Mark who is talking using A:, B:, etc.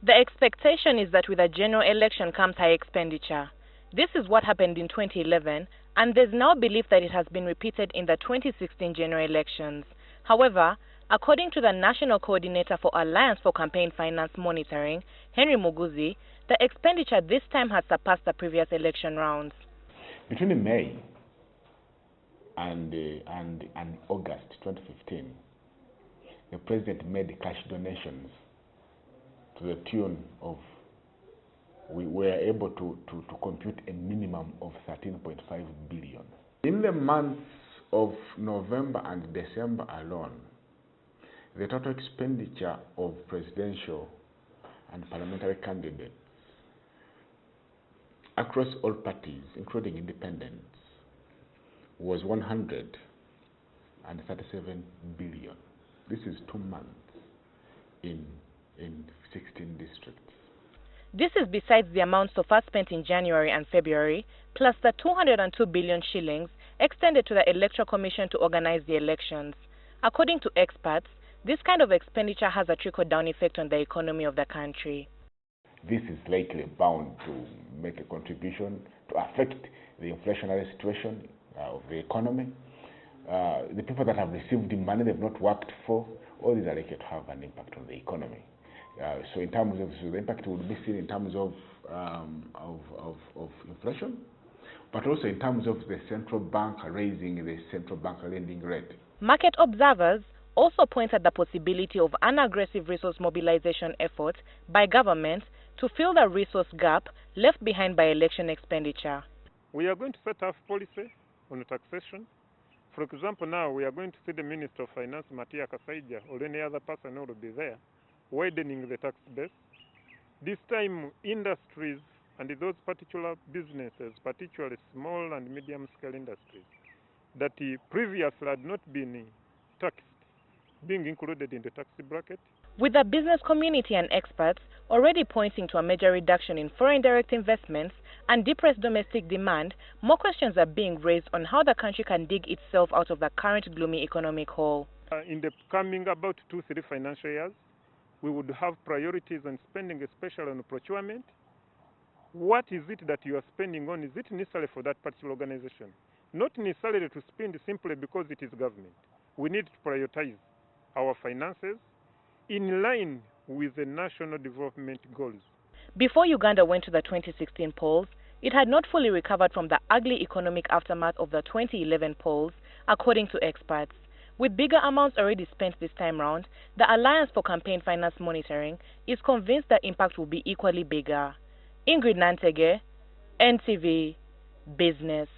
A: The expectation is that with a general election comes high expenditure. This is what happened in 2011, and there's now belief that it has been repeated in the 2016 general elections. However, according to the National Coordinator for Alliance for Campaign Finance Monitoring, Henry Muguzi, the expenditure this time has surpassed the previous election rounds.
B: Between May and August 2015, the President made cash donations to the tune of, we were able to compute a minimum of 13.5 billion. In the months of November and December alone, the total expenditure of presidential and parliamentary candidates across all parties, including independents, was 137 billion. This is 2 months in 16 districts.
A: This is besides the amount so far spent in January and February, plus the 202 billion shillings extended to the Electoral Commission to organize the elections. According to experts, this kind of expenditure has a trickle-down effect on the economy of the country.
B: This is likely bound to make a contribution to affect the inflationary situation of the economy. The people that have received the money they've not worked for, all these are likely to have an impact on the economy. So in terms of, the impact will be seen in terms of inflation, but also in terms of the central bank raising the central bank lending rate.
A: Market observers also point at the possibility of an aggressive resource mobilization effort by government to fill the resource gap left behind by election expenditure.
C: We are going to set up policy on taxation. For example, now we are going to see the Minister of Finance, Matia Kasaija, or any other person who will be there, widening the tax base. This time, industries and those particular businesses, particularly small and medium-scale industries, that previously had not been taxed, being included in the tax bracket.
A: With the business community and experts already pointing to a major reduction in foreign direct investments and depressed domestic demand, more questions are being raised on how the country can dig itself out of the current gloomy economic hole.
C: In the coming about 2-3 financial years, we would have priorities on spending, especially on procurement. What is it that you are spending on? Is it necessary for that particular organization? Not necessarily to spend simply because it is government. We need to prioritize our finances in line with the national development goals.
A: Before Uganda went to the 2016 polls, it had not fully recovered from the ugly economic aftermath of the 2011 polls, according to experts. With bigger amounts already spent this time round, the Alliance for Campaign Finance Monitoring is convinced the impact will be equally bigger. Ingrid Nantege, NTV Business.